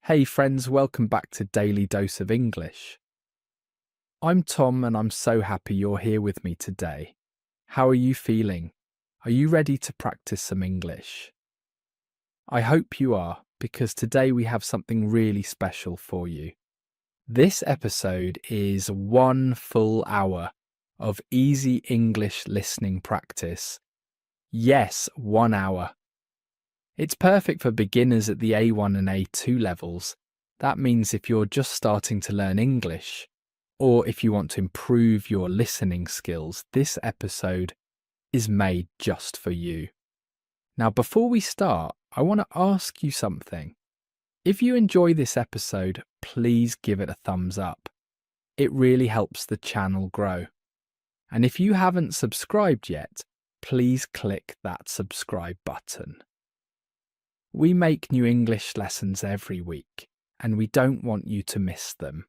Hey friends, welcome back to Daily Dose of English. I'm Tom and I'm so happy you're here with me today. How are you feeling? Are you ready to practice some English? I hope you are, because today we have something really special for you. This episode is 1 full hour of easy English listening practice. Yes, 1 hour. It's perfect for beginners at the A1 and A2 levels. That means if you're just starting to learn English, or if you want to improve your listening skills, this episode is made just for you. Now, before we start, I want to ask you something. If you enjoy this episode, please give it a thumbs up. It really helps the channel grow. And if you haven't subscribed yet, please click that subscribe button. We make new English lessons every week, and we don't want you to miss them.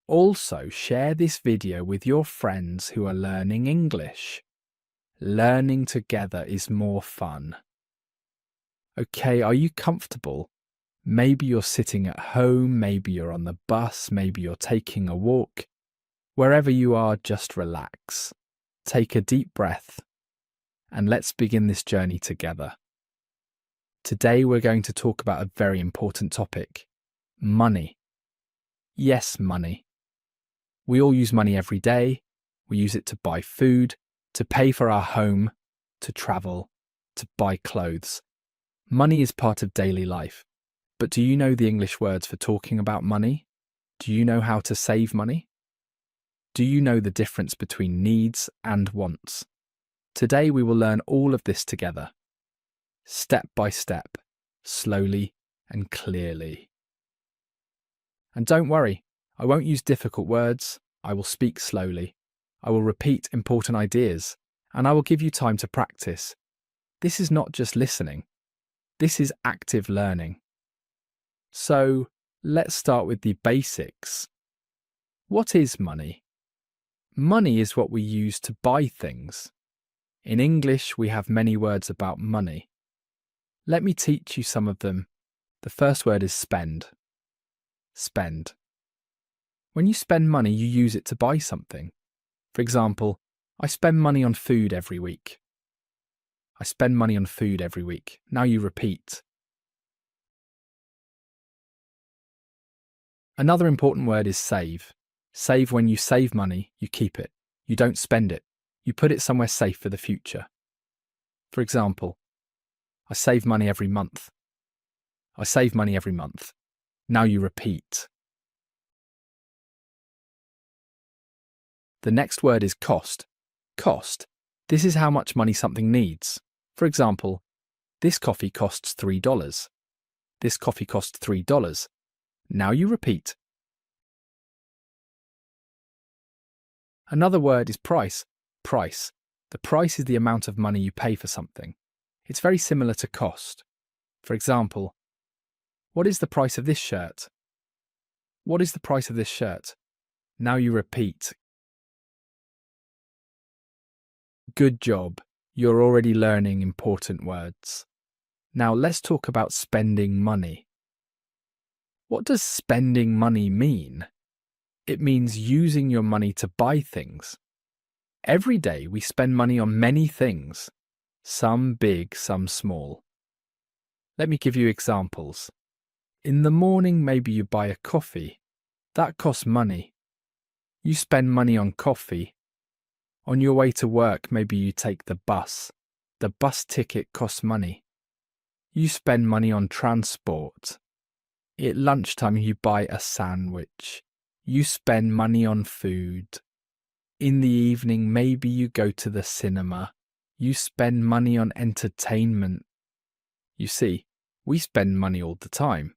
Also, share this video with your friends who are learning English. Learning together is more fun. Okay, are you comfortable? Maybe you're sitting at home, maybe you're on the bus, maybe you're taking a walk. Wherever you are, just relax. Take a deep breath, and let's begin this journey together. Today we're going to talk about a very important topic. Money. Yes, money. We all use money every day. We use it to buy food, to pay for our home, to travel, to buy clothes. Money is part of daily life. But do you know the English words for talking about money? Do you know how to save money? Do you know the difference between needs and wants? Today we will learn all of this together. Step by step, slowly and clearly. And don't worry, I won't use difficult words, I will speak slowly, I will repeat important ideas, and I will give you time to practice. This is not just listening, this is active learning. So, let's start with the basics. What is money? Money is what we use to buy things. In English, we have many words about money. Let me teach you some of them. The first word is spend. Spend. When you spend money, you use it to buy something. For example, I spend money on food every week. I spend money on food every week. Now you repeat. Another important word is save. Save. When you save money, you keep it. You don't spend it. You put it somewhere safe for the future. For example, I save money every month. I save money every month. Now you repeat. The next word is cost. Cost. This is how much money something needs. For example, this coffee costs $3. This coffee costs $3. Now you repeat. Another word is price. Price. The price is the amount of money you pay for something. It's very similar to cost. For example, what is the price of this shirt? What is the price of this shirt? Now you repeat. Good job. You're already learning important words. Now let's talk about spending money. What does spending money mean? It means using your money to buy things. Every day we spend money on many things. Some big, some small. Let me give you examples. In the morning, maybe you buy a coffee. That costs money. You spend money on coffee. On your way to work, maybe you take the bus. The bus ticket costs money. You spend money on transport. At lunchtime, you buy a sandwich. You spend money on food. In the evening, maybe you go to the cinema. You spend money on entertainment. You see, we spend money all the time.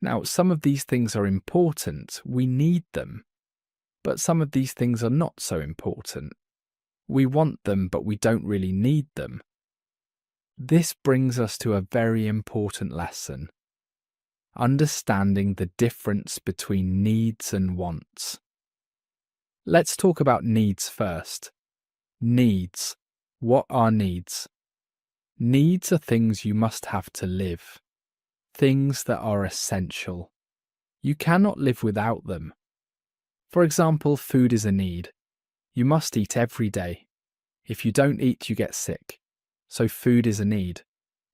Now, some of these things are important. We need them. But some of these things are not so important. We want them, but we don't really need them. This brings us to a very important lesson. Understanding the difference between needs and wants. Let's talk about needs first. Needs. What are needs? Needs are things you must have to live. things that are essential. You cannot live without them. For example, food is a need. You must eat every day. If you don't eat, you get sick. So food is a need.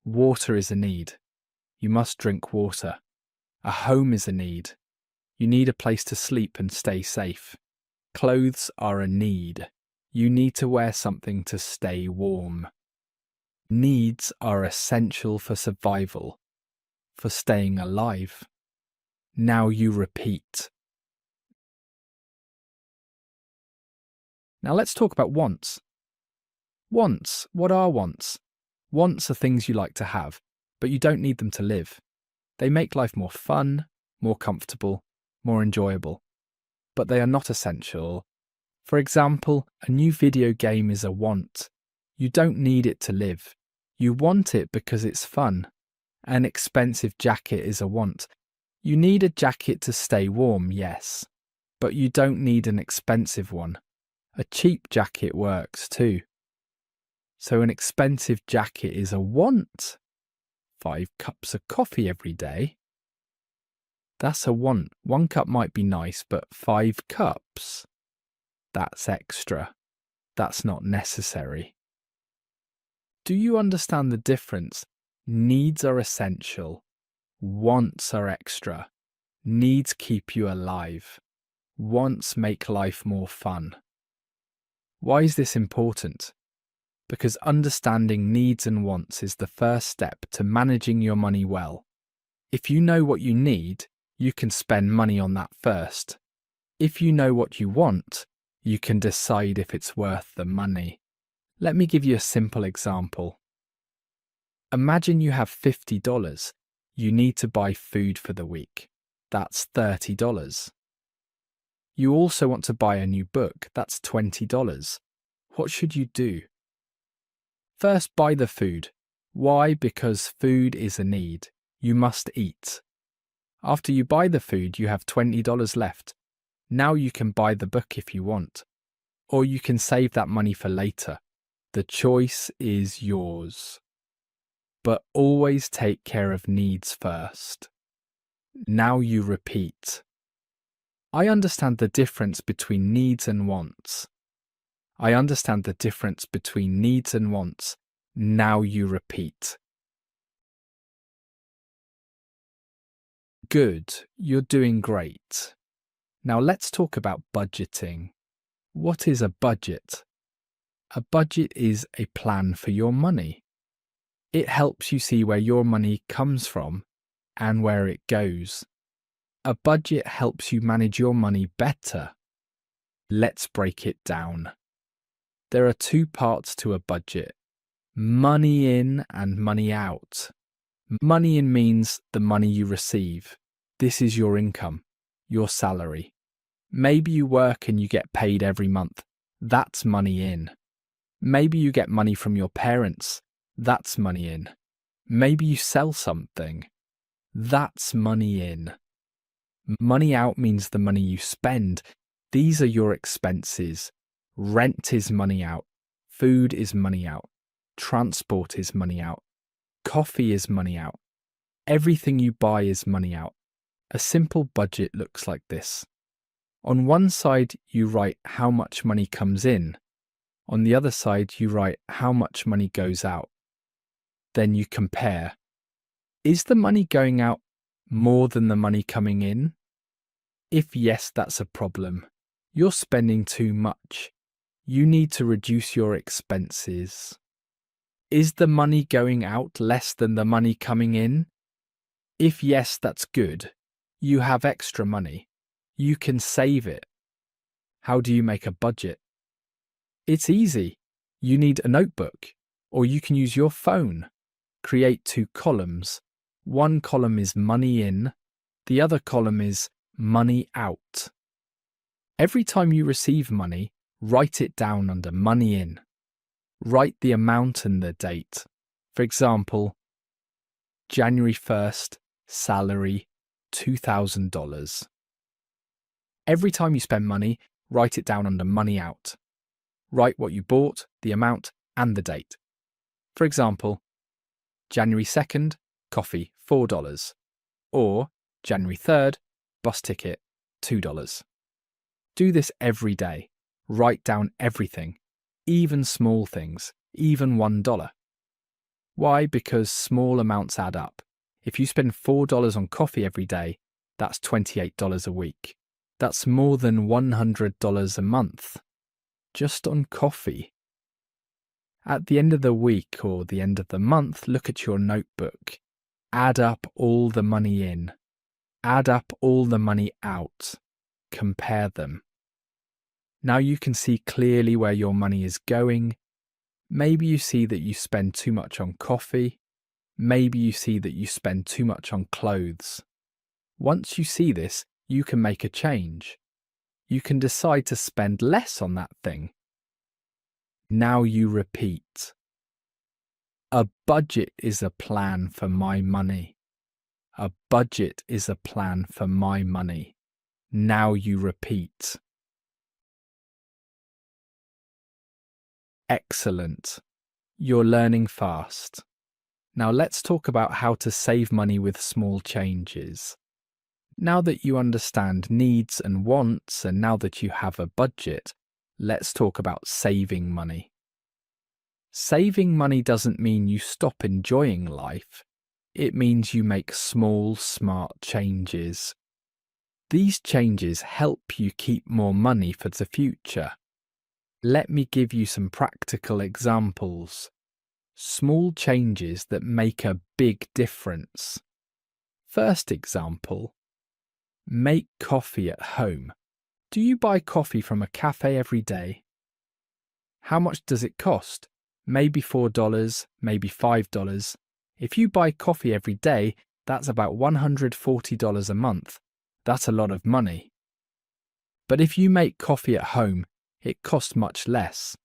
Water is a need. You must drink water. A home is a need. You need a place to sleep and stay safe. Clothes are a need. You need to wear something to stay warm. Needs are essential for survival, for staying alive. Now you repeat. Now let's talk about wants. Wants. What are wants? Wants are things you like to have, but you don't need them to live. They make life more fun, more comfortable, more enjoyable. But they are not essential. For example, a new video game is a want. You don't need it to live. You want it because it's fun. An expensive jacket is a want. You need a jacket to stay warm, yes. But you don't need an expensive one. A cheap jacket works too. So an expensive jacket is a want. 5 cups of coffee every day. That's a want. 1 cup might be nice, but 5 cups? That's extra. That's not necessary. Do you understand the difference? Needs are essential. Wants are extra. Needs keep you alive. Wants make life more fun. Why is this important? Because understanding needs and wants is the first step to managing your money well. If you know what you need, you can spend money on that first. If you know what you want, you can decide if it's worth the money. Let me give you a simple example. Imagine you have $50. You need to buy food for the week. That's $30. You also want to buy a new book. That's $20. What should you do? First, buy the food. Why? Because food is a need. You must eat. After you buy the food, you have $20 left. Now you can buy the book if you want. Or you can save that money for later. The choice is yours. But always take care of needs first. Now you repeat. I understand the difference between needs and wants. I understand the difference between needs and wants. Now you repeat. Good, you're doing great. Now let's talk about budgeting. What is a budget? A budget is a plan for your money. It helps you see where your money comes from and where it goes. A budget helps you manage your money better. Let's break it down. There are 2 parts to a budget: money in and money out. Money in means the money you receive. This is your income, your salary. Maybe you work and you get paid every month. That's money in. Maybe you get money from your parents. That's money in. Maybe you sell something. That's money in. Money out means the money you spend. These are your expenses. Rent is money out. Food is money out. Transport is money out. Coffee is money out. Everything you buy is money out. A simple budget looks like this. On one side, you write how much money comes in. On the other side, you write how much money goes out. Then you compare. Is the money going out more than the money coming in? If yes, that's a problem. You're spending too much. You need to reduce your expenses. Is the money going out less than the money coming in? If yes, that's good. You have extra money. You can save it. How do you make a budget? It's easy. You need a notebook, or you can use your phone. Create 2 columns. One column is money in, the other column is money out. Every time you receive money, write it down under money in. Write the amount and the date. For example, January 1st, salary, $2,000. Every time you spend money, write it down under money out. Write what you bought, the amount, and the date. For example, January 2nd, coffee, $4. Or January 3rd, bus ticket, $2. Do this every day. Write down everything, even small things, even $1. Why? Because small amounts add up. If you spend $4 on coffee every day, that's $28 a week. That's more than $100 a month, just on coffee. At the end of the week or the end of the month, look at your notebook. Add up all the money in. Add up all the money out. Compare them. Now you can see clearly where your money is going. Maybe you see that you spend too much on coffee. Maybe you see that you spend too much on clothes. Once you see this, you can make a change. You can decide to spend less on that thing. Now you repeat. A budget is a plan for my money. A budget is a plan for my money. Now you repeat. Excellent. You're learning fast. Now let's talk about how to save money with small changes. Now that you understand needs and wants, and now that you have a budget, let's talk about saving money. Saving money doesn't mean you stop enjoying life. It means you make small, smart changes. These changes help you keep more money for the future. Let me give you some practical examples. Small changes that make a big difference. First example. Make coffee at home. Do you buy coffee from a cafe every day? How much does it cost? Maybe $4, maybe $5. If you buy coffee every day, that's about $140 a month. That's a lot of money. But if you make coffee at home, it costs much less.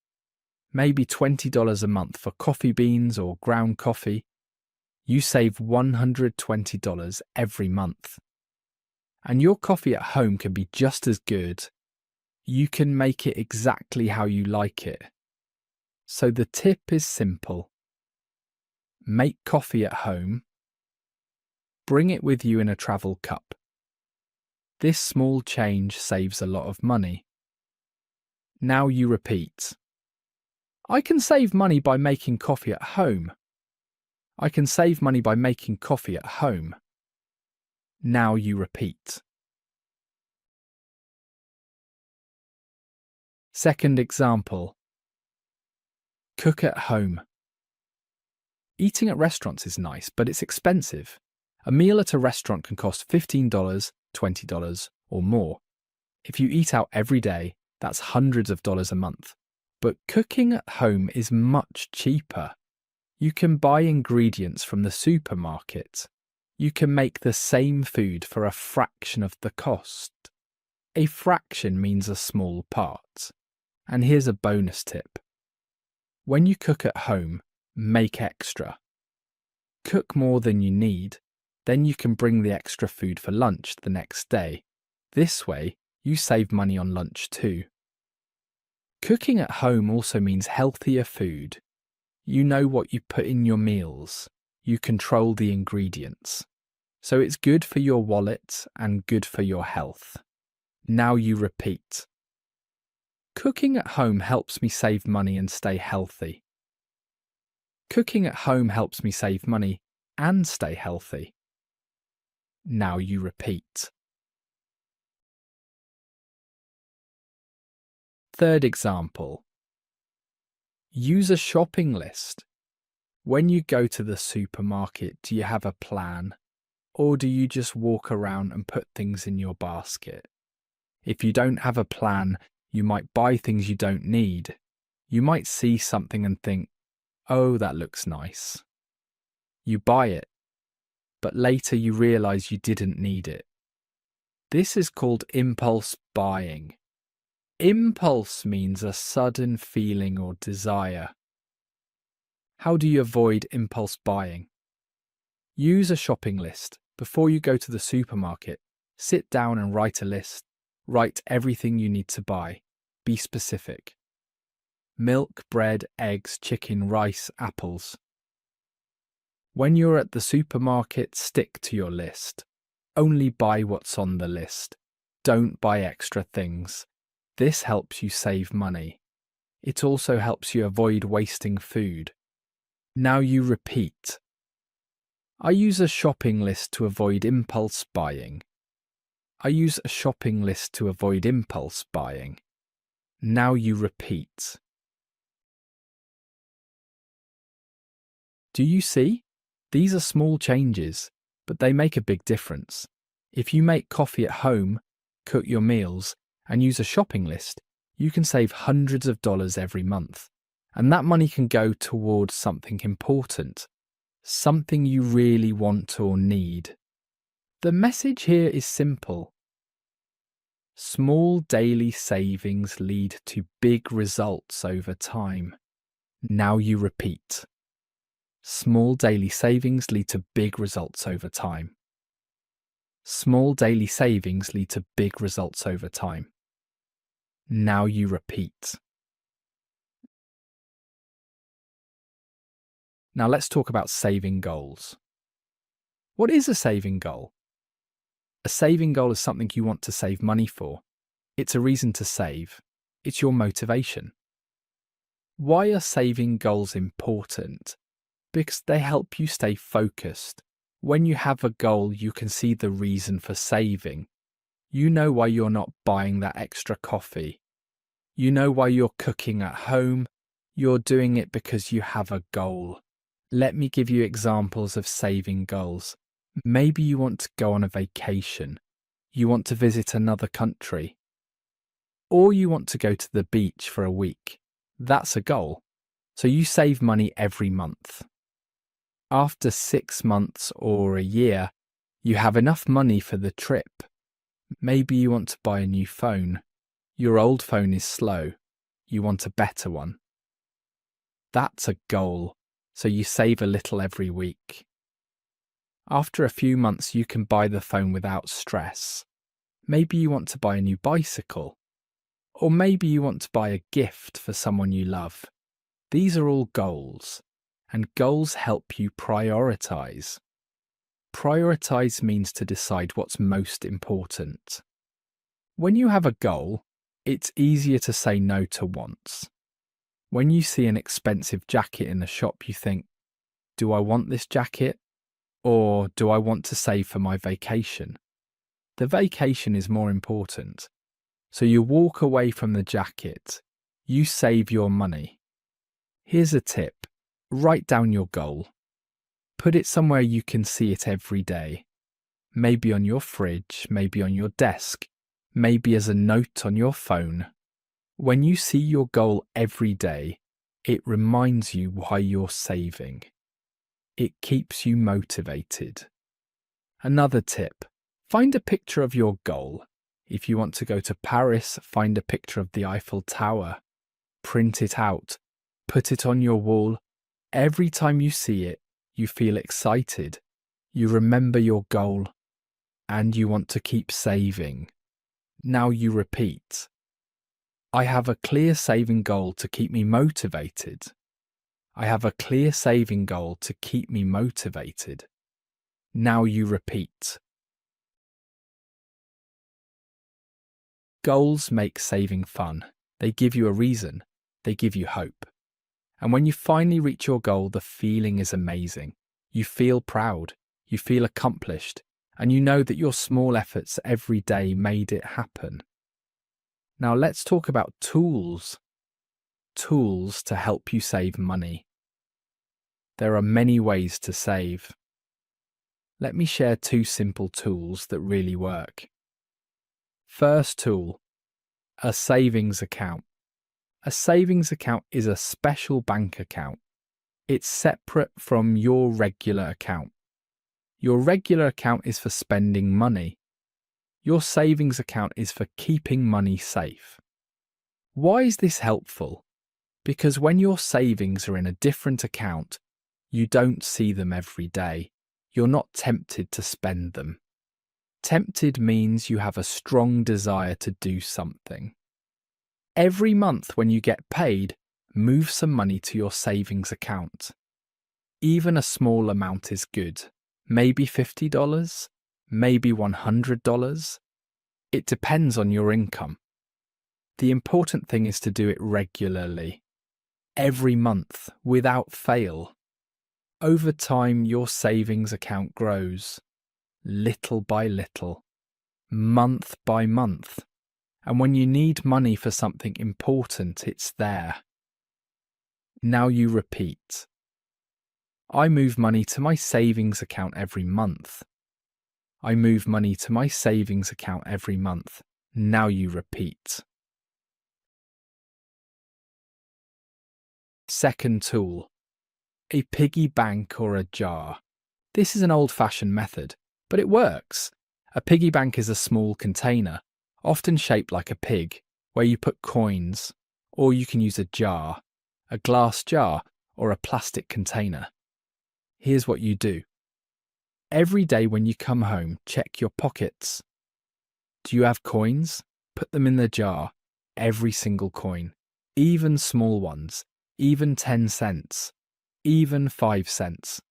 Maybe $20 a month for coffee beans or ground coffee. You save $120 every month. And your coffee at home can be just as good. You can make it exactly how you like it. So the tip is simple. Make coffee at home. Bring it with you in a travel cup. This small change saves a lot of money. Now you repeat. I can save money by making coffee at home. I can save money by making coffee at home. Now you repeat. Second example. Cook at home. Eating at restaurants is nice, but it's expensive. A meal at a restaurant can cost $15, $20, or more. If you eat out every day, that's hundreds of dollars a month. But cooking at home is much cheaper. You can buy ingredients from the supermarket. You can make the same food for a fraction of the cost. A fraction means a small part. And here's a bonus tip. When you cook at home, make extra. Cook more than you need, then you can bring the extra food for lunch the next day. This way, you save money on lunch too. Cooking at home also means healthier food. You know what you put in your meals. You control the ingredients. So it's good for your wallet and good for your health. Now you repeat. Cooking at home helps me save money and stay healthy. Cooking at home helps me save money and stay healthy. Now you repeat. Third example. Use a shopping list. When you go to the supermarket, do you have a plan? Or do you just walk around and put things in your basket? If you don't have a plan, you might buy things you don't need. You might see something and think, oh, that looks nice. You buy it, but later you realize you didn't need it. This is called impulse buying. Impulse means a sudden feeling or desire. How do you avoid impulse buying? Use a shopping list. Before you go to the supermarket, sit down and write a list. Write everything you need to buy. Be specific. Milk, bread, eggs, chicken, rice, apples. When you're at the supermarket, stick to your list. Only buy what's on the list. Don't buy extra things. This helps you save money. It also helps you avoid wasting food. Now you repeat. I use a shopping list to avoid impulse buying. I use a shopping list to avoid impulse buying. Now you repeat. Do you see? These are small changes, but they make a big difference. If you make coffee at home, cook your meals, and use a shopping list, you can save hundreds of dollars every month. And that money can go towards something important, something you really want or need. The message here is simple. Small daily savings lead to big results over time. Now you repeat. Small daily savings lead to big results over time. Small daily savings lead to big results over time. Now you repeat. Now let's talk about saving goals. What is a saving goal? A saving goal is something you want to save money for. It's a reason to save. It's your motivation. Why are saving goals important? Because they help you stay focused. When you have a goal, you can see the reason for saving. You know why you're not buying that extra coffee. You know why you're cooking at home. You're doing it because you have a goal. Let me give you examples of saving goals. Maybe you want to go on a vacation. You want to visit another country. Or you want to go to the beach for a week. That's a goal. So you save money every month. After 6 months or a year, you have enough money for the trip. Maybe you want to buy a new phone. Your old phone is slow. You want a better one. That's a goal, so you save a little every week. After a few months, you can buy the phone without stress. Maybe you want to buy a new bicycle. Or maybe you want to buy a gift for someone you love. These are all goals. And goals help you prioritize. Prioritize means to decide what's most important. When you have a goal, it's easier to say no to wants. When you see an expensive jacket in a shop, you think, do I want this jacket? Or do I want to save for my vacation? The vacation is more important. So you walk away from the jacket. You save your money. Here's a tip. Write down your goal. Put it somewhere you can see it every day. Maybe on your fridge, maybe on your desk, maybe as a note on your phone. When you see your goal every day, it reminds you why you're saving. It keeps you motivated. Another tip, find a picture of your goal. If you want to go to Paris, find a picture of the Eiffel Tower. Print it out. Put it on your wall. Every time you see it, you feel excited. You remember your goal. And you want to keep saving. Now you repeat. I have a clear saving goal to keep me motivated. I have a clear saving goal to keep me motivated. Now you repeat. Goals make saving fun. They give you a reason. They give you hope. And when you finally reach your goal, the feeling is amazing. You feel proud. You feel accomplished. And you know that your small efforts every day made it happen. Now let's talk about tools. Tools to help you save money. There are many ways to save. Let me share 2 simple tools that really work. First tool, a savings account. A savings account is a special bank account. It's separate from your regular account. Your regular account is for spending money. Your savings account is for keeping money safe. Why is this helpful? Because when your savings are in a different account, you don't see them every day. You're not tempted to spend them. Tempted means you have a strong desire to do something. Every month when you get paid, move some money to your savings account. Even a small amount is good. Maybe $50, maybe $100. It depends on your income. The important thing is to do it regularly, every month, without fail. Over time, your savings account grows, little by little, month by month. And when you need money for something important, it's there. Now you repeat. I move money to my savings account every month. I move money to my savings account every month. Now you repeat. Second tool. A piggy bank or a jar. This is an old-fashioned method, but it works. A piggy bank is a small container, often shaped like a pig, where you put coins, or you can use a jar, a glass jar, or a plastic container. Here's what you do. Every day when you come home, check your pockets. Do you have coins? Put them in the jar, every single coin, even small ones, even 10 cents, even 5 cents.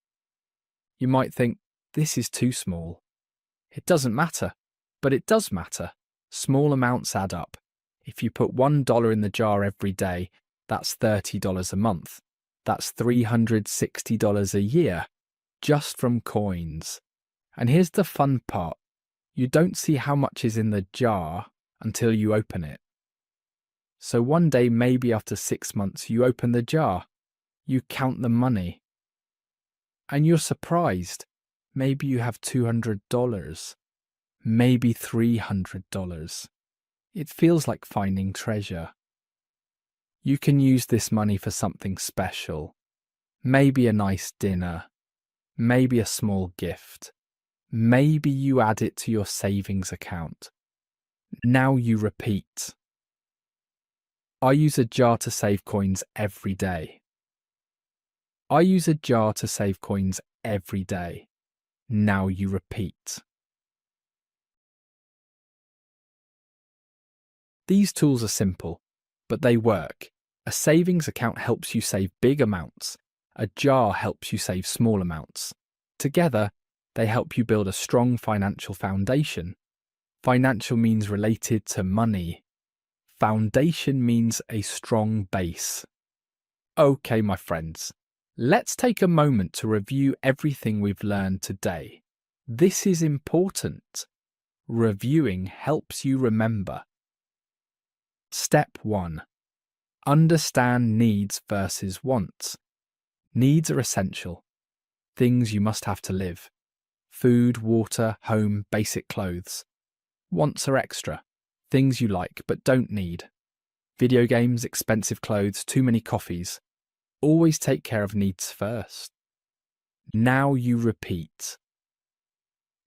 You might think, this is too small. It doesn't matter, but it does matter. Small amounts add up. If you put $1 in the jar every day, that's $30 a month. That's $360 a year, just from coins. And here's the fun part. You don't see how much is in the jar until you open it. So one day, maybe after 6 months, you open the jar. You count the money. And you're surprised. Maybe you have $200. Maybe $300. It feels like finding treasure. You can use this money for something special. Maybe a nice dinner. Maybe a small gift. Maybe you add it to your savings account. Now you repeat. I use a jar to save coins every day. I use a jar to save coins every day. Now you repeat. These tools are simple, but they work. A savings account helps you save big amounts. A jar helps you save small amounts. Together, they help you build a strong financial foundation. Financial means related to money. Foundation means a strong base. Okay, my friends, let's take a moment to review everything we've learned today. This is important. Reviewing helps you remember. Step 1. Understand needs versus wants. Needs are essential. Things you must have to live. Food, water, home, basic clothes. Wants are extra. Things you like but don't need. Video games, expensive clothes, too many coffees. Always take care of needs first. Now you repeat.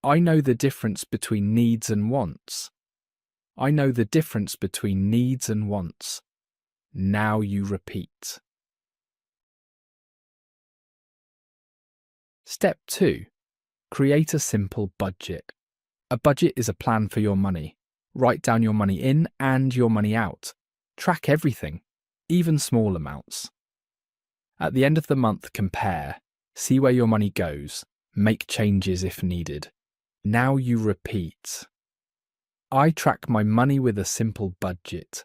I know the difference between needs and wants. I know the difference between needs and wants. Now you repeat. Step 2. Create a simple budget. A budget is a plan for your money. Write down your money in and your money out. Track everything, even small amounts. At the end of the month, compare. See where your money goes. Make changes if needed. Now you repeat. I track my money with a simple budget.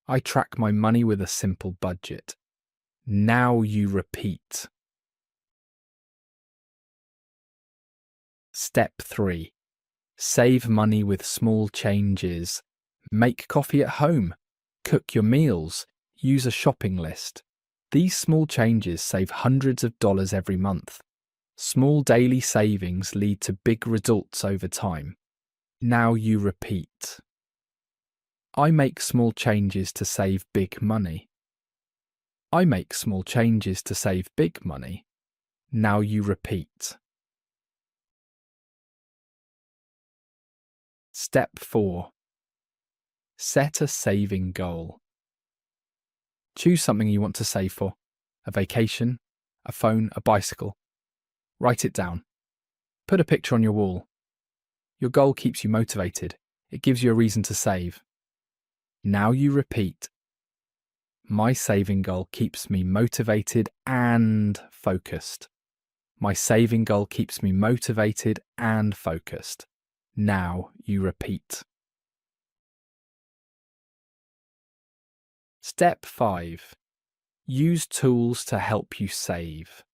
I track my money with a simple budget. Now you repeat. Step 3. Save money with small changes. Make coffee at home. Cook your meals. Use a shopping list. These small changes save hundreds of dollars every month. Small daily savings lead to big results over time. Now you repeat. I make small changes to save big money. I make small changes to save big money. Now you repeat. Step 4. Set a saving goal. Choose something you want to save for. A vacation, a phone, a bicycle. Write it down. Put a picture on your wall. Your goal keeps you motivated. It gives you a reason to save. Now you repeat. My saving goal keeps me motivated and focused. My saving goal keeps me motivated and focused. Now you repeat. Step 5. Use tools to help you save.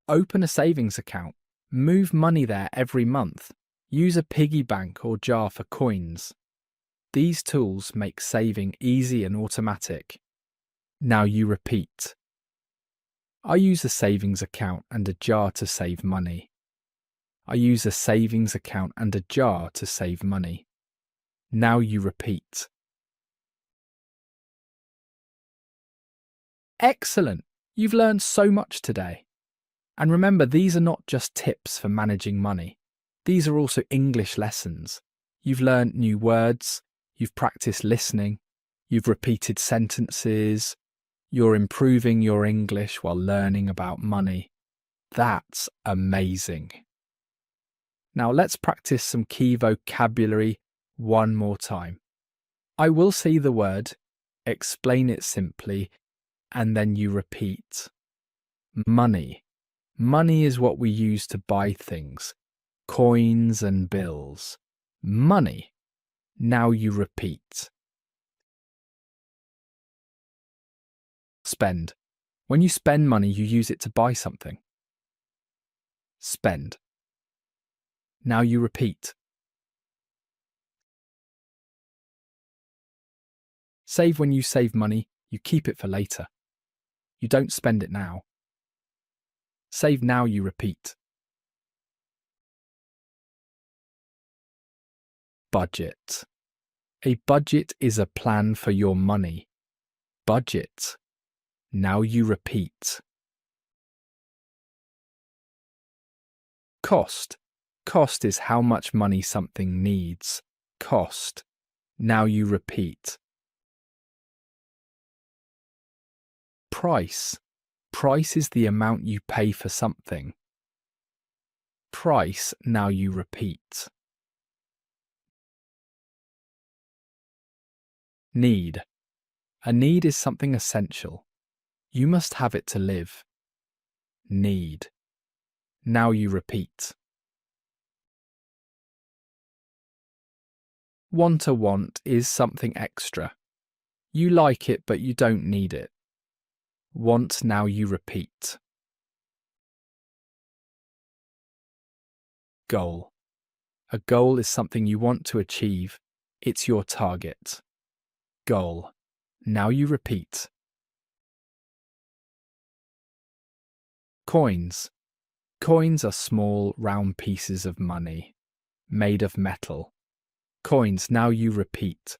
Open a savings account. Move money there every month. Use a piggy bank or jar for coins. These tools make saving easy and automatic. Now you repeat. I use a savings account and a jar to save money. I use a savings account and a jar to save money. Now you repeat. Excellent! You've learned so much today. And remember, these are not just tips for managing money. These are also English lessons. You've learned new words, you've practiced listening, you've repeated sentences, you're improving your English while learning about money. That's amazing. Now let's practice some key vocabulary one more time. I will say the word, explain it simply, and then you repeat. Money. Money is what we use to buy things. Coins and bills. Money. Now you repeat. Spend. When you spend money, you use it to buy something. Spend. Now you repeat. Save. When you save money, you keep it for later. You don't spend it now. Save. Now you repeat. Budget. A budget is a plan for your money. Budget. Now you repeat. Cost. Cost is how much money something needs. Cost. Now you repeat. Price. Price is the amount you pay for something. Price. Now you repeat. Need. A need is something essential. You must have it to live. Need. Now you repeat. Want. A want is something extra. You like it, but you don't need it. Want. Now you repeat. Goal. A goal is something you want to achieve. It's your target. Goal. Now you repeat. Coins. Coins are small, round pieces of money, made of metal. Coins. Now you repeat.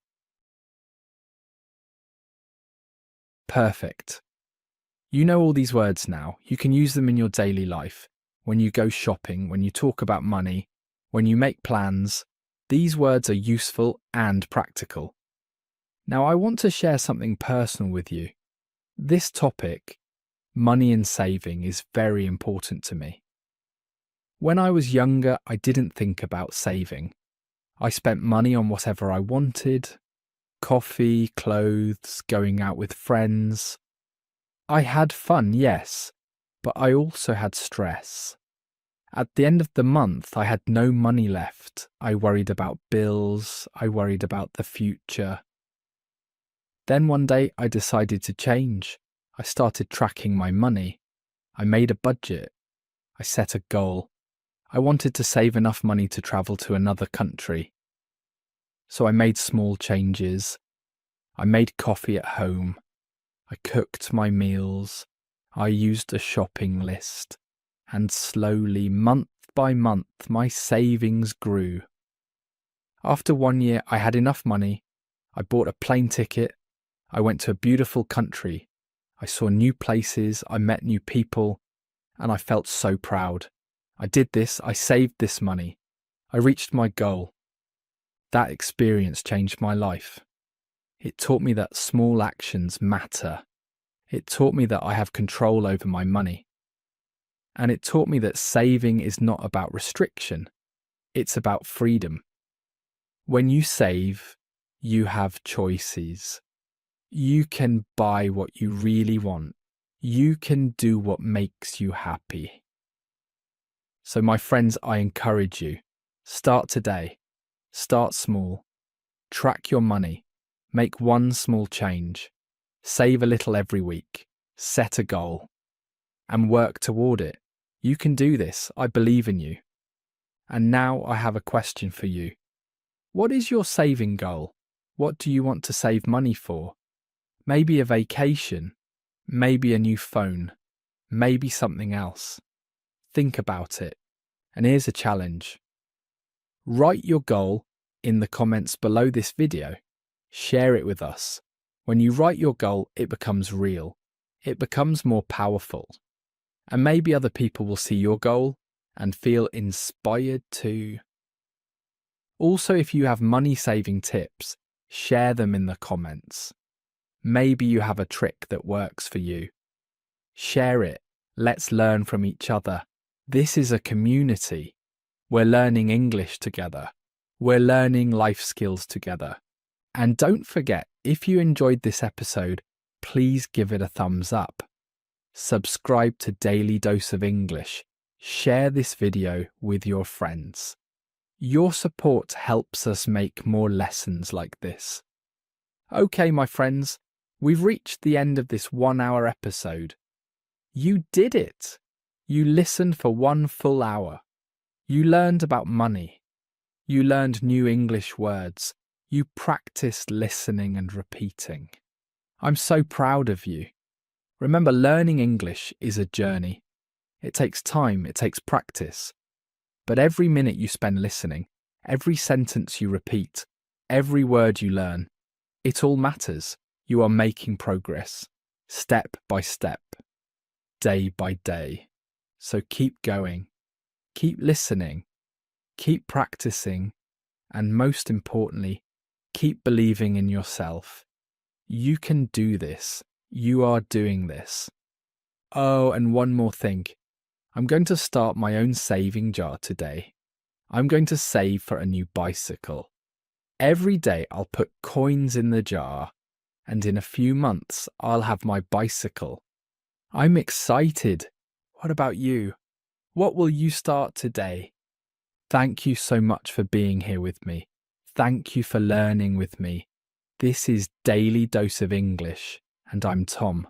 Perfect. You know all these words now. You can use them in your daily life. When you go shopping, when you talk about money, when you make plans. These words are useful and practical. Now I want to share something personal with you. This topic, money and saving, is very important to me. When I was younger, I didn't think about saving. I spent money on whatever I wanted. Coffee, clothes, going out with friends. I had fun, yes, but I also had stress. At the end of the month, I had no money left. I worried about bills. I worried about the future. Then one day I decided to change. I started tracking my money. I made a budget. I set a goal. I wanted to save enough money to travel to another country. So I made small changes. I made coffee at home. I cooked my meals. I used a shopping list. And slowly, month by month, my savings grew. After 1 year, I had enough money. I bought a plane ticket. I went to a beautiful country. I saw new places. I met new people. And I felt so proud. I did this. I saved this money. I reached my goal. That experience changed my life. It taught me that small actions matter. It taught me that I have control over my money. And it taught me that saving is not about restriction. It's about freedom. When you save, you have choices. You can buy what you really want. You can do what makes you happy. So my friends, I encourage you, start today, start small, track your money, make one small change, save a little every week, set a goal, and work toward it. You can do this, I believe in you. And now I have a question for you. What is your saving goal? What do you want to save money for? Maybe a vacation, maybe a new phone, maybe something else. Think about it. And here's a challenge. Write your goal in the comments below this video. Share it with us. When you write your goal, it becomes real. It becomes more powerful. And maybe other people will see your goal and feel inspired too. Also, if you have money-saving tips, share them in the comments. Maybe you have a trick that works for you. Share it. Let's learn from each other. This is a community. We're learning English together. We're learning life skills together. And don't forget, if you enjoyed this episode, please give it a thumbs up. Subscribe to Daily Dose of English. Share this video with your friends. Your support helps us make more lessons like this. Okay, my friends, we've reached the end of this 1-hour episode. You did it! You listened for 1 full hour. You learned about money. You learned new English words. You practiced listening and repeating. I'm so proud of you. Remember, learning English is a journey. It takes time, it takes practice. But every minute you spend listening, every sentence you repeat, every word you learn, it all matters. You are making progress, step by step, day by day. So keep going, keep listening, keep practicing, and most importantly, keep believing in yourself. You can do this. You are doing this. Oh, and one more thing. I'm going to start my own saving jar today. I'm going to save for a new bicycle. Every day I'll put coins in the jar, and in a few months I'll have my bicycle. I'm excited. What about you? What will you start today? Thank you so much for being here with me. Thank you for learning with me. This is Daily Dose of English, and I'm Tom.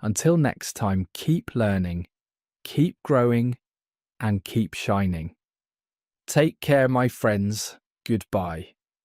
Until next time, keep learning, keep growing, and keep shining. Take care, my friends. Goodbye.